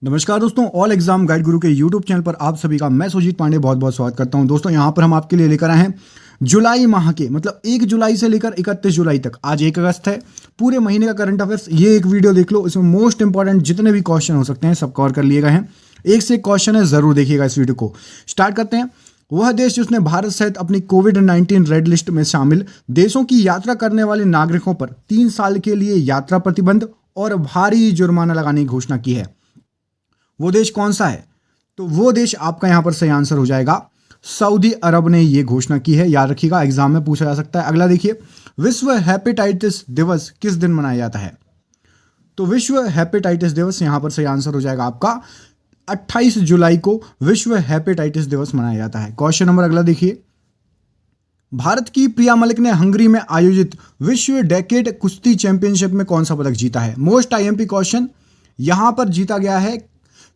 नमस्कार दोस्तों, all exam guide गुरु के यूट्यूब चैनल पर आप सभी का मैं सुजीत पांडे बहुत बहुत स्वागत करता हूं। दोस्तों यहां पर हम आपके लिए लेकर आए हैं जुलाई माह के मतलब 1 जुलाई से लेकर 31 जुलाई तक। आज 1 अगस्त है। पूरे महीने का करंट अफेयर्स ये एक वीडियो देख लो। इसमें मोस्ट इंपॉर्टेंट जितने भी क्वेश्चन हो सकते हैं सब कवर कर लिए गए हैं। एक से एक क्वेश्चन है, जरूर देखिएगा इस वीडियो को। स्टार्ट करते हैं। वह देश जिसने भारत सहित अपनी कोविड-19 रेड लिस्ट में शामिल देशों की यात्रा करने वाले नागरिकों पर 3 साल के लिए यात्रा प्रतिबंध और भारी जुर्माना लगाने की घोषणा की है, वो देश कौन सा है? तो वो देश आपका यहां पर सही आंसर हो जाएगा सऊदी अरब ने ये घोषणा की है। याद रखिएगा, एग्जाम में पूछा जा सकता है। अगला देखिए, विश्व हेपेटाइटिस दिवस किस दिन मनाया जाता है? तो विश्व हेपेटाइटिस दिवस यहां पर सही आंसर हो जाएगा आपका 28 जुलाई को विश्व हेपेटाइटिस दिवस मनाया जाता है। क्वेश्चन नंबर अगला देखिए, भारत की प्रिया मलिक ने हंगरी में आयोजित विश्व डेकेड कुश्ती चैंपियनशिप में कौन सा पदक जीता है? Most IMP question. यहां पर जीता गया है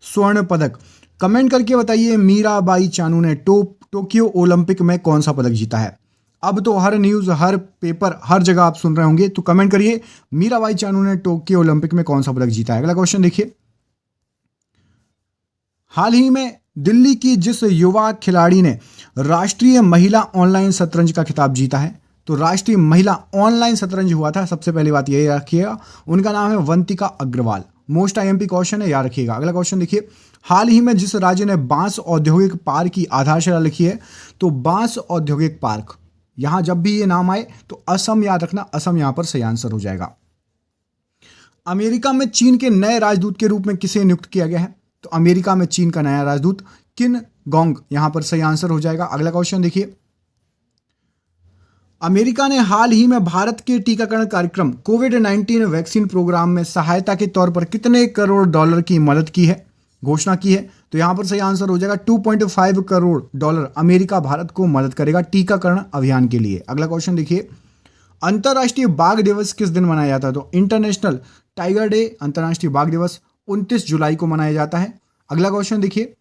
स्वर्ण पदक। कमेंट करके बताइए मीराबाई चानू ने टोक्यो ओलंपिक में कौन सा पदक जीता है? अब तो हर न्यूज, हर पेपर, हर जगह आप सुन रहे होंगे, तो कमेंट करिए मीराबाई चानू ने टोक्यो ओलंपिक में कौन सा पदक जीता है। अगला क्वेश्चन देखिए, हाल ही में दिल्ली की जिस युवा खिलाड़ी ने राष्ट्रीय महिला ऑनलाइन शतरंज का खिताब जीता है, तो राष्ट्रीय महिला ऑनलाइन शतरंज हुआ था, सबसे पहली बात यही रखिएगा, उनका नाम है Vantika Agarwal. Most IMP question है, याद रखिएगा। अगला क्वेश्चन देखिए, हाल ही में जिस राज्य ने बांस औद्योगिक पार्क की आधारशिला रखी है, तो बांस औद्योगिक पार्क, यहां जब भी ये नाम आए तो असम याद रखना, असम यहां पर सही आंसर हो जाएगा। अमेरिका में चीन के नए राजदूत के रूप में किसे नियुक्त किया गया है? तो अमेरिका में चीन का नया राजदूत किन गोंग यहां पर सही आंसर हो जाएगा। अगला क्वेश्चन देखिए, अमेरिका ने हाल ही में भारत के टीकाकरण कार्यक्रम कोविड-19 वैक्सीन प्रोग्राम में सहायता के तौर पर कितने करोड़ डॉलर की मदद की है, घोषणा की है? तो यहां पर सही आंसर हो जाएगा 2.5 करोड़ डॉलर अमेरिका भारत को मदद करेगा टीकाकरण अभियान के लिए। अगला क्वेश्चन देखिए, अंतर्राष्ट्रीय बाघ दिवस किस दिन मनाया जाता है? तो इंटरनेशनल टाइगर डे, अंतर्राष्ट्रीय बाघ दिवस 29 जुलाई को मनाया जाता है। अगला क्वेश्चन देखिए,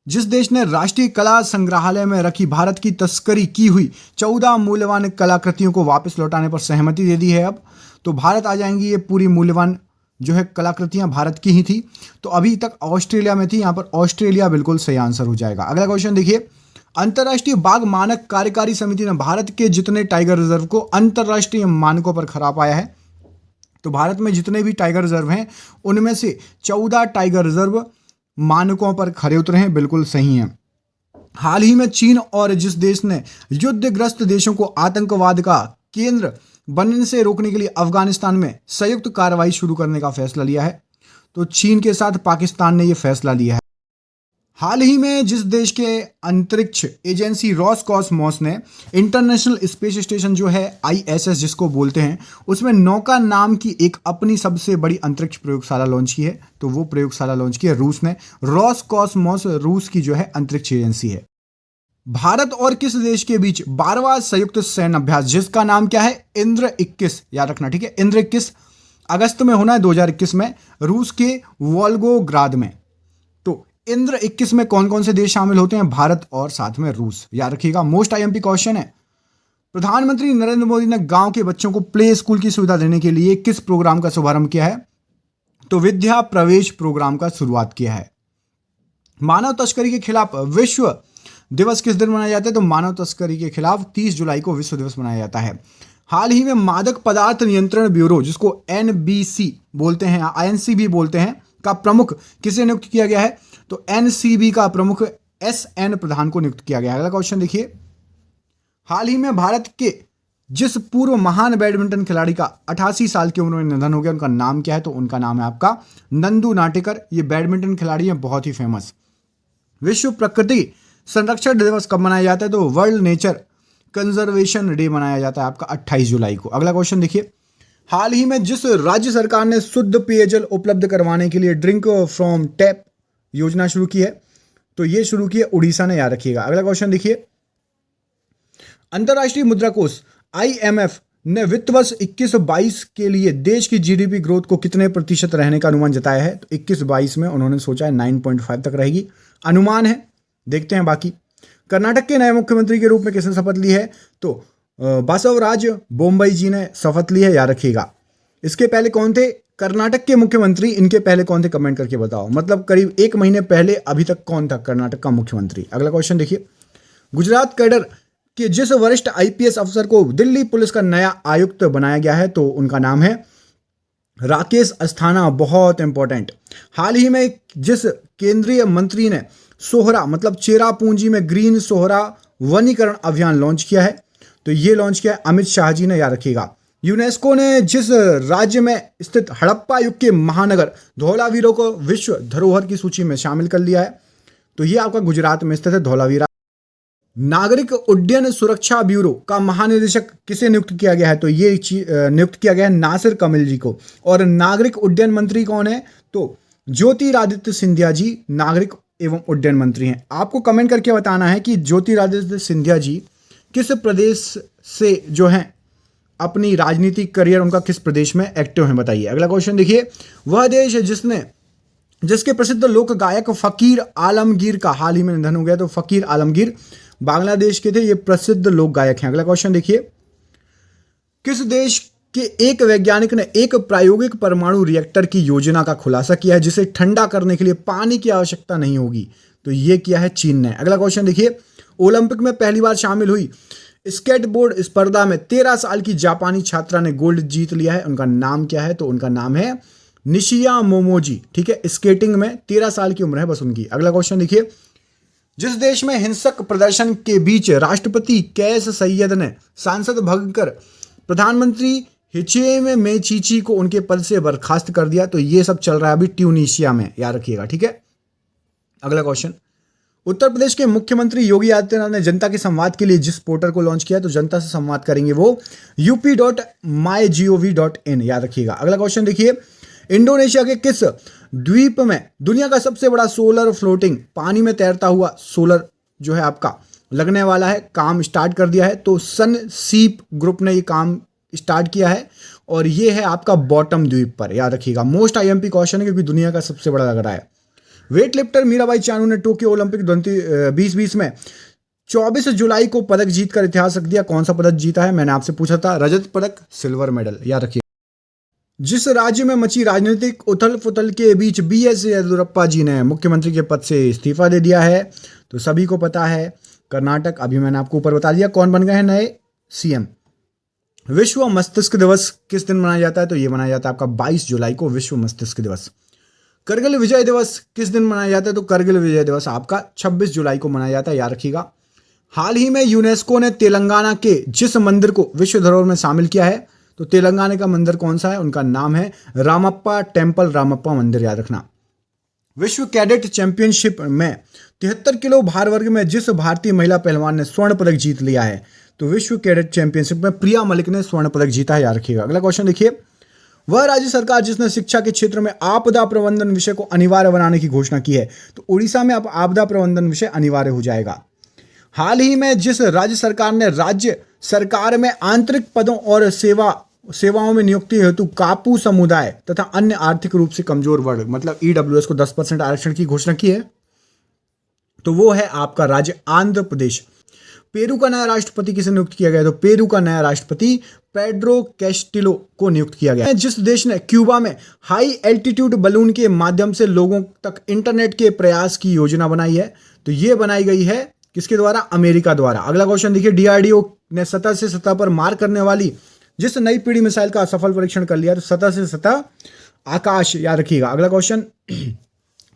जिस देश ने राष्ट्रीय कला संग्रहालय में रखी भारत की तस्करी की हुई 14 मूल्यवान कलाकृतियों को वापस लौटाने पर सहमति दे दी है, अब तो भारत आ जाएंगी ये पूरी मूल्यवान जो है कलाकृतियां भारत की ही थी, तो अभी तक ऑस्ट्रेलिया में थी, यहां पर ऑस्ट्रेलिया बिल्कुल सही आंसर हो जाएगा। अगला क्वेश्चन देखिए, अंतर्राष्ट्रीय बाघ मानक कार्यकारी समिति ने भारत के जितने टाइगर रिजर्व को अंतर्राष्ट्रीय मानकों पर खरा पाया है, तो भारत में जितने भी टाइगर रिजर्व हैं उनमें से 14 टाइगर रिजर्व मानकों पर खरे उतरे हैं, बिल्कुल सही हैं। हाल ही में चीन और जिस देश ने युद्धग्रस्त देशों को आतंकवाद का केंद्र बनने से रोकने के लिए अफगानिस्तान में संयुक्त कार्रवाई शुरू करने का फैसला लिया है, तो चीन के साथ पाकिस्तान ने यह फैसला लिया है। हाल ही में जिस देश के अंतरिक्ष एजेंसी रॉसकॉसमॉस ने इंटरनेशनल स्पेस स्टेशन जो है आईएसएस जिसको बोलते हैं, उसमें नौका नाम की एक अपनी सबसे बड़ी अंतरिक्ष प्रयोगशाला लॉन्च की है, तो वो प्रयोगशाला लॉन्च की है रूस ने। रॉसकॉसमॉस रूस की जो है अंतरिक्ष एजेंसी है। भारत और किस देश के बीच 12वां संयुक्त सैन्य अभ्यास जिसका नाम क्या है? इंद्र 21, याद रखना, ठीक है। इंद्र 21 अगस्त में होना है 2021 में, रूस के वोल्गोग्राद में। तो इंद्र 21 में कौन कौन से देश शामिल होते हैं? भारत और साथ में रूस, याद रखिएगा। मोस्ट आईएमपी क्वेश्चन है, प्रधानमंत्री नरेंद्र मोदी ने गांव के बच्चों को प्ले स्कूल की सुविधा देने के लिए किस प्रोग्राम का शुभारंभ किया है? तो विद्या प्रवेश प्रोग्राम का शुरुआत किया है। मानव तस्करी के खिलाफ विश्व दिवस किस दिन मनाया जाता है? तो मानव तस्करी के खिलाफ 30 जुलाई को विश्व दिवस मनाया जाता है। हाल ही में मादक पदार्थ नियंत्रण ब्यूरो जिसको एनबीसी बोलते हैं, आईएनसी भी बोलते हैं, का प्रमुख किसे नियुक्त किया गया है? तो एनसीबी का प्रमुख एसएन प्रधान को नियुक्त किया गया है। अगला क्वेश्चन देखिए, हाल ही में भारत के जिस पूर्व महान बैडमिंटन खिलाड़ी का 88 साल की उम्र में निधन हो गया, उनका नाम क्या है? तो उनका नाम है आपका नंदू नाटेकर। ये बैडमिंटन खिलाड़ी हैं, बहुत ही फेमस। विश्व प्रकृति संरक्षण दिवस कब मनाया जाता है? तो वर्ल्ड नेचर कंजर्वेशन डे मनाया जाता है आपका 28 जुलाई को। अगला क्वेश्चन देखिए, हाल ही में जिस राज्य सरकार ने शुद्ध पेयजल उपलब्ध करवाने के लिए ड्रिंक फ्रॉम टैप योजना शुरू की है, तो यह शुरू की है उड़ीसा ने, याद रखिएगा। अगला क्वेश्चन देखिए, अंतर्राष्ट्रीय मुद्रा कोष आईएमएफ ने वित्त वर्ष 21-22 के लिए देश की जीडीपी ग्रोथ को कितने प्रतिशत रहने का अनुमान जताया है? तो 21-22 में उन्होंने सोचा है 9.5 तक रहेगी, अनुमान है, देखते हैं बाकी। कर्नाटक के नए मुख्यमंत्री के रूप में किसने शपथ ली है? तो बसवराज बोम्मई जी ने शपथ ली है, याद रखिएगा। इसके पहले कौन थे? कर्नाटक के मुख्यमंत्री इनके पहले कौन थे, कमेंट करके बताओ। मतलब करीब 1 महीने पहले अभी तक कौन था कर्नाटक का मुख्यमंत्री। अगला क्वेश्चन देखिए, गुजरात कैडर के जिस वरिष्ठ आईपीएस अफसर को दिल्ली पुलिस का नया आयुक्त बनाया गया है तो उनका नाम है राकेश अस्थाना। बहुत इंपॉर्टेंट। हाल ही में जिस केंद्रीय मंत्री ने सोहरा मतलब चेरापूंजी में ग्रीन सोहरा वनीकरण अभियान लॉन्च किया है तो ये लॉन्च किया है अमित शाह जी ने, याद रखिएगा। यूनेस्को ने जिस राज्य में स्थित हड़प्पा युग के महानगर धौलावीरा को विश्व धरोहर की सूची में शामिल कर लिया है तो ये आपका गुजरात में स्थित है धौलावीरा। नागरिक उड्डयन सुरक्षा ब्यूरो का महानिदेशक किसे नियुक्त किया गया है तो ये नियुक्त किया गया है नासिर कमिल जी को। और नागरिक उड्डयन मंत्री कौन है तो ज्योतिरादित्य सिंधिया जी नागरिक एवं उड्डयन मंत्री हैं। आपको कमेंट करके बताना है कि ज्योतिरादित्य सिंधिया जी किस प्रदेश से जो हैं अपनी राजनीतिक करियर उनका किस प्रदेश में एक्टिव है, बताइए। अगला क्वेश्चन देखिए, वह देश जिसके प्रसिद्ध लोक गायक फकीर आलमगीर का हाल ही में निधन हो गया तो फकीर आलमगीर बांग्लादेश के थे, ये प्रसिद्ध लोक गायक हैं। अगला क्वेश्चन देखिए, किस देश के एक वैज्ञानिक ने एक प्रायोगिक परमाणु रिएक्टर की योजना का खुलासा किया है जिसे ठंडा करने के लिए पानी की आवश्यकता नहीं होगी तो ये किया है चीन ने। अगला क्वेश्चन देखिए, ओलंपिक में पहली बार शामिल हुई स्केटबोर्ड स्पर्धा में 13 साल की जापानी छात्रा ने गोल्ड जीत लिया है, उनका नाम क्या है तो उनका नाम है निशिया मोमोजी। ठीक है, स्केटिंग में 13 साल की उम्र है बस उनकी। अगला क्वेश्चन देखिए, जिस देश में हिंसक प्रदर्शन के बीच राष्ट्रपति कैस सैयद ने सांसद भंग कर प्रधानमंत्री हिचेम मेचीची को उनके पद से बर्खास्त कर दिया तो ये सब चल रहा है अभी ट्यूनीशिया में, याद रखिएगा। ठीक है, अगला क्वेश्चन, उत्तर प्रदेश के मुख्यमंत्री योगी आदित्यनाथ ने जनता के संवाद के लिए जिस पोर्टल को लॉन्च किया तो जनता से संवाद करेंगे वो up.mygov.in, याद रखिएगा। अगला क्वेश्चन देखिए, इंडोनेशिया के किस द्वीप में दुनिया का सबसे बड़ा सोलर फ्लोटिंग पानी में तैरता हुआ सोलर जो है आपका लगने वाला है, काम स्टार्ट कर दिया है तो सन सीप ग्रुप ने ये काम स्टार्ट किया है और ये है आपका बॉटम द्वीप पर, याद रखिएगा। मोस्ट आईएमपी क्वेश्चन है क्योंकि दुनिया का सबसे बड़ा लग रहा है। वेट लिफ्टर मीराबाई चानू ने टोक्यो ओलंपिक 2020 में 24 जुलाई को पदक जीतकर इतिहास रख दिया। कौन सा पदक जीता है, मैंने आपसे पूछा था, रजत पदक, सिल्वर मेडल, याद रखिए। जिस राज्य में मची राजनीतिक उथल पुथल के बीच बीएस येदियुरप्पा जी ने मुख्यमंत्री के पद से इस्तीफा दे दिया है तो सभी को पता है कर्नाटक। अभी मैंने आपको ऊपर बता दिया कौन बन गए हैं नए सीएम। विश्व मस्तिष्क दिवस किस दिन मनाया जाता है तो ये मनाया जाता है आपका 22 जुलाई को विश्व मस्तिष्क दिवस। करगिल विजय दिवस किस दिन मनाया जाता है तो करगिल विजय दिवस आपका 26 जुलाई को मनाया जाता है, याद रखिएगा। हाल ही में यूनेस्को ने तेलंगाना के जिस मंदिर को विश्व धरोहर में शामिल किया है तो तेलंगाना का मंदिर कौन सा है, उनका नाम है रामप्पा टेम्पल, रामप्पा मंदिर, याद रखना। विश्व कैडेट चैंपियनशिप में 73 किलो भार वर्ग में जिस भारतीय महिला पहलवान ने स्वर्ण पदक जीत लिया है तो विश्व कैडेट चैंपियनशिप में प्रिया मलिक ने स्वर्ण पदक जीता है, याद रखिएगा। अगला क्वेश्चन देखिए, वह राज्य सरकार जिसने शिक्षा के क्षेत्र में आपदा प्रबंधन विषय को अनिवार्य बनाने की घोषणा की है तो उड़ीसा में अब आपदा प्रबंधन विषय अनिवार्य हो जाएगा। हाल ही में जिस राज्य सरकार ने राज्य सरकार में आंतरिक पदों और सेवाओं में नियुक्ति हेतु कापू समुदाय तथा अन्य आर्थिक रूप से कमजोर वर्ग मतलब ईडब्ल्यूएस को 10% आरक्षण की घोषणा की है तो वो है आपका राज्य आंध्र प्रदेश। पेरू का नया राष्ट्रपति किसे नियुक्त किया गया तो पेरू का नया राष्ट्रपति पेड्रो कैस्टिलो को नियुक्त किया गया है। जिस देश ने क्यूबा में हाई एल्टीट्यूड बलून के माध्यम से लोगों तक इंटरनेट के प्रयास की योजना बनाई है तो ये बनाई गई है किसके द्वारा, अमेरिका द्वारा। अगला क्वेश्चन देखिए, डीआरडीओ ने सतह से सतह पर मार करने वाली जिस नई पीढ़ी मिसाइल का सफल परीक्षण कर लिया तो सतह से सतह आकाश, याद रखिएगा। अगला क्वेश्चन,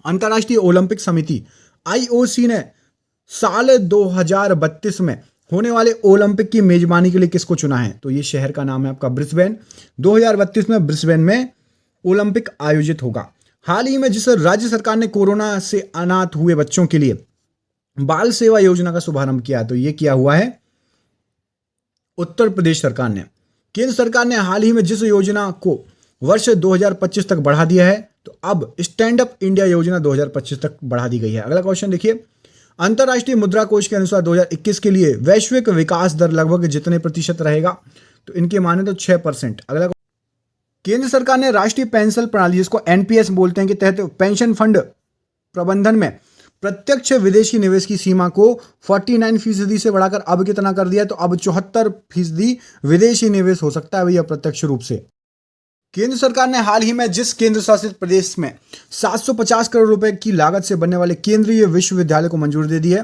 अंतर्राष्ट्रीय ओलंपिक समिति आईओसी ने साल 2032 में होने वाले ओलंपिक की मेजबानी के लिए किसको चुना है तो ये शहर का नाम है आपका ब्रिस्बेन। 2032 में ब्रिस्बेन में ओलंपिक आयोजित होगा। हाल ही में जिस राज्य सरकार ने कोरोना से अनाथ हुए बच्चों के लिए बाल सेवा योजना का शुभारंभ किया तो ये किया हुआ है उत्तर प्रदेश सरकार ने। केंद्र सरकार ने हाल ही में जिस योजना को वर्ष 2025 तक बढ़ा दिया है तो अब स्टैंड अप इंडिया योजना 2025 तक बढ़ा दी गई है। अगला क्वेश्चन देखिए, अंतर्राष्ट्रीय मुद्रा कोष के अनुसार 2021 के लिए वैश्विक विकास दर लगभग जितने प्रतिशत रहेगा तो इनके माने तो 6%। अगला, केंद्र सरकार ने राष्ट्रीय पेंशन प्रणाली जिसको एनपीएस बोलते हैं के तहत पेंशन फंड प्रबंधन में प्रत्यक्ष विदेशी निवेश की सीमा को 49% से बढ़ाकर अब कितना कर दिया तो अब 74% विदेशी निवेश हो सकता है भैया प्रत्यक्ष रूप से। केंद्र सरकार ने हाल ही में जिस केंद्र शासित प्रदेश में 750 करोड़ रुपए की लागत से बनने वाले केंद्रीय विश्वविद्यालय को मंजूरी दे दी है,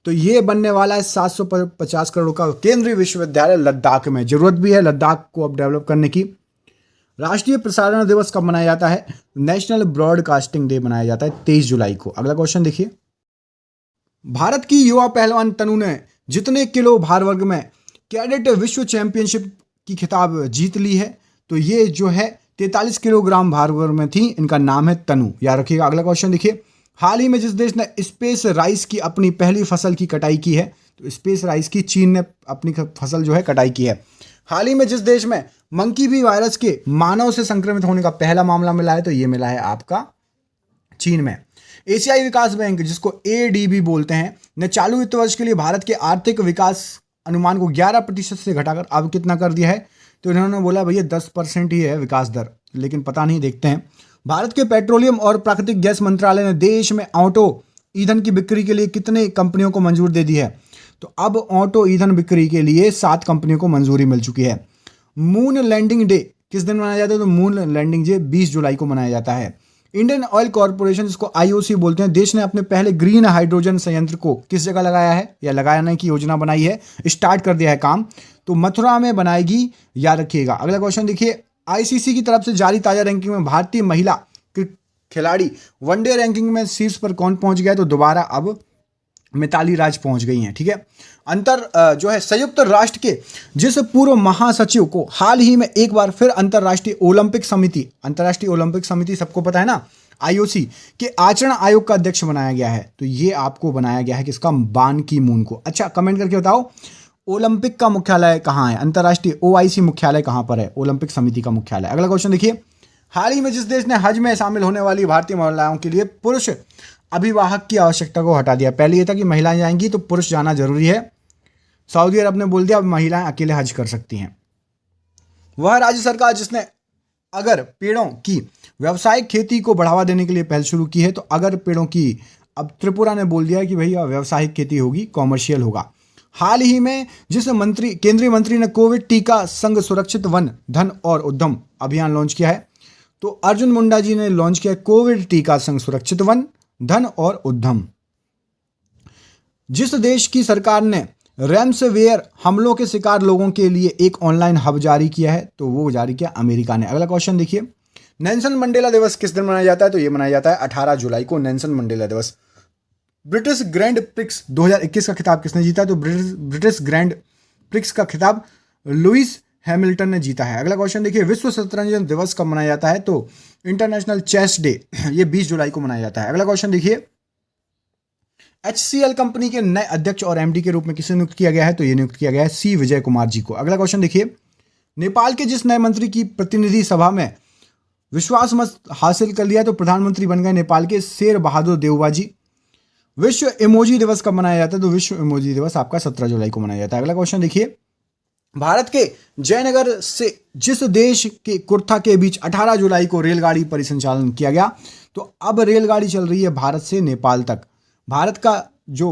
तो ये बनने वाला है 750 करोड़ का केंद्रीय विश्वविद्यालय लद्दाख में। जरूरत भी है लद्दाख को अब डेवलप करने की। राष्ट्रीय प्रसारण दिवस कब मनाया जाता है? नेशनल ब्रॉडकास्टिंग डे मनाया जाता है 23 जुलाई को। अगला क्वेश्चन देखिए, भारत की युवा पहलवान तनु ने जितने किलो भार वर्ग में कैडेट विश्व चैंपियनशिप की खिताब जीत ली है, तो ये जो है 43 किलोग्राम भार वर्ग में थी। इनका नाम है तनु, याद रखिएगा। अगला क्वेश्चन देखिए, हाल ही में जिस देश ने स्पेस राइस की अपनी पहली फसल की कटाई की है, तो स्पेस राइस की चीन ने अपनी फसल जो है कटाई की है। हाल ही में जिस देश में मंकी बी वायरस के मानव से संक्रमित होने का पहला मामला मिला है, तो ये मिला है आपका चीन में। एशियाई विकास बैंक, जिसको ADB बोलते हैं, ने चालू वित्त वर्ष के लिए भारत के आर्थिक विकास अनुमान को 11% से घटाकर अब कितना कर दिया है? तो इन्होंने बोला भैया 10% ही है विकास दर, लेकिन पता नहीं, देखते हैं। भारत के पेट्रोलियम और प्राकृतिक गैस मंत्रालय ने देश में ऑटो ईंधन की बिक्री के लिए कितने कंपनियों को मंजूरी दे दी है? तो अब ऑटो ईंधन बिक्री के लिए 7 कंपनियों को मंजूरी मिल चुकी है। मून लैंडिंग डे किस दिन मनाया जाता है? तो मून लैंडिंग डे 20 जुलाई को मनाया जाता है। इंडियन ऑयल कॉर्पोरेशन, जिसको IOC बोलते हैं, देश ने अपने पहले ग्रीन हाइड्रोजन संयंत्र को किस जगह लगाया है या लगाने की योजना बनाई है, स्टार्ट कर दिया है काम, तो मथुरा में बनाएगी, याद रखिएगा। अगला क्वेश्चन देखिए, ICC की तरफ से जारी ताजा रैंकिंग में भारतीय महिला खिलाड़ी वनडे रैंकिंग में शीर्ष पर कौन पहुंच गया? तो दोबारा अब मिताली राज पहुंच गई हैं, ठीक है। जो है संयुक्त राष्ट्र के जिस पूर्व महासचिव को हाल ही में एक बार फिर अंतर्राष्ट्रीय ओलंपिक समिति सबको पता है ना, IOC के आचरण आयोग का अध्यक्ष बनाया गया है, तो ये आपको बनाया गया है किसका? बान की मून को। अच्छा, कमेंट करके बताओ ओलंपिक का मुख्यालय कहाँ है? अंतर्राष्ट्रीय OIC मुख्यालय कहाँ पर है? ओलंपिक समिति का मुख्यालय। अगला क्वेश्चन देखिए, हाल ही में जिस देश ने हज में शामिल होने वाली भारतीय महिलाओं के लिए पुरुष अभिवाहक की आवश्यकता को हटा दिया। पहले यह था कि महिलाएं जाएंगी तो पुरुष जाना जरूरी है, सऊदी अरब ने बोल दिया अब महिलाएं अकेले हज कर सकती हैं। वह राज्य सरकार जिसने अगर पेड़ों की व्यावसायिक खेती को बढ़ावा देने के लिए पहल शुरू की है, तो अगर पेड़ों की, अब त्रिपुरा ने बोल दिया कि भैया व्यावसायिक खेती होगी, कॉमर्शियल होगा। हाल ही में जिस केंद्रीय मंत्री ने कोविड टीका संग सुरक्षित वन धन और उद्यम अभियान लॉन्च किया है, तो अर्जुन मुंडा जी ने लॉन्च किया कोविड टीका संग सुरक्षित वन धन और उद्यम। जिस देश की सरकार ने रैमसवेयर हमलों के शिकार लोगों के लिए एक ऑनलाइन हब जारी किया है, तो वो जारी किया अमेरिका ने। अगला क्वेश्चन देखिए, नेल्सन मंडेला दिवस किस दिन मनाया जाता है? तो ये मनाया जाता है 18 जुलाई को, नेल्सन मंडेला दिवस। ब्रिटिश ग्रैंड प्रिक्स 2021 का खिताब किसने जीता? तो ब्रिटिश ग्रैंड प्रिक्स का खिताब लुइस हैमिल्टन ने जीता है। अगला क्वेश्चन देखिए, विश्व शतरंज दिवस कब मनाया जाता है? तो इंटरनेशनल चेस डे, ये 20 जुलाई को मनाया जाता है। अगला क्वेश्चन देखिए, HCL कंपनी के नए अध्यक्ष और MD के रूप में किसे नियुक्त किया गया है? तो ये नियुक्त किया गया है C विजय कुमार जी को। अगला क्वेश्चन देखिए, नेपाल के जिस नए मंत्री की प्रतिनिधि सभा में विश्वास मत हासिल कर लिया, तो प्रधानमंत्री बन गए नेपाल के शेर बहादुर देउबा जी। विश्व इमोजी दिवस कब मनाया जाता है? तो विश्व इमोजी दिवस आपका 17 जुलाई को मनाया जाता है। अगला क्वेश्चन देखिए, भारत के जयनगर से जिस देश के कुर्था के बीच 18 जुलाई को रेलगाड़ी परिसंचालन किया गया, तो अब रेलगाड़ी चल रही है भारत से नेपाल तक। भारत का जो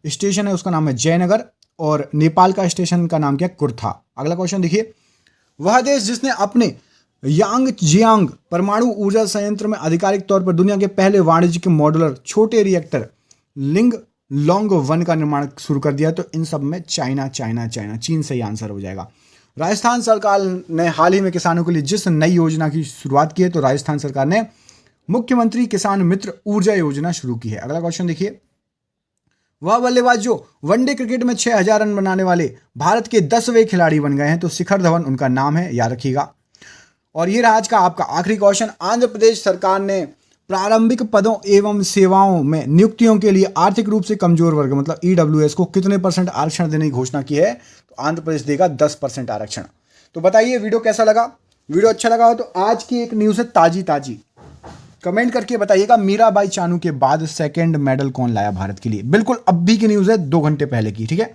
स्टेशन है उसका नाम है जयनगर और नेपाल का स्टेशन का नाम क्या है? कुर्था। अगला क्वेश्चन देखिए, वह देश जिसने अपने यांगजियांग परमाणु ऊर्जा संयंत्र में आधिकारिक तौर पर दुनिया के पहले वाणिज्यिक मॉड्यूलर छोटे रिएक्टर लिंग लॉन्ग 1 का निर्माण शुरू कर दिया, तो इन सब में चाइना चीन से ही आंसर हो जाएगा। राजस्थान सरकार ने हाल ही में किसानों के लिए जिस नई योजना की शुरुआत की है, तो राजस्थान सरकार ने मुख्यमंत्री किसान मित्र ऊर्जा योजना शुरू की है। अगला क्वेश्चन देखिए, वह बल्लेबाज जो वनडे क्रिकेट में 6000 रन बनाने वाले भारत के 10वें खिलाड़ी बन गए हैं, तो शिखर धवन उनका नाम है, याद रखिएगा। और ये रहा आज का आपका आखिरी क्वेश्चन, आंध्र प्रदेश सरकार ने प्रारंभिक पदों एवं सेवाओं में नियुक्तियों के लिए आर्थिक रूप से कमजोर वर्ग मतलब EWS को कितने % आरक्षण देने की घोषणा की है? तो आंध्र प्रदेश देगा 10% आरक्षण। तो बताइए वीडियो कैसा लगा? वीडियो अच्छा लगा हो तो आज की एक न्यूज़ है ताजी कमेंट करके बताइएगा, मीराबाई चानू के बाद सेकंड मेडल कौन लाया भारत के लिए? बिल्कुल अभी की न्यूज़ है, 2 घंटे पहले की, ठीक है।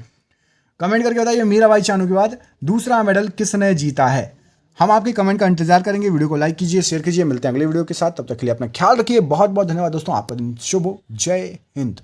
कमेंट करके बताइए मीराबाई चानू के बाद दूसरा मेडल किसने जीता है? हम आपके कमेंट का इंतजार करेंगे। वीडियो को लाइक कीजिए, शेयर कीजिए। मिलते हैं अगले वीडियो के साथ, तब तक के लिए अपना ख्याल रखिए। बहुत बहुत धन्यवाद दोस्तों, आपका दिन शुभ हो। जय हिंद।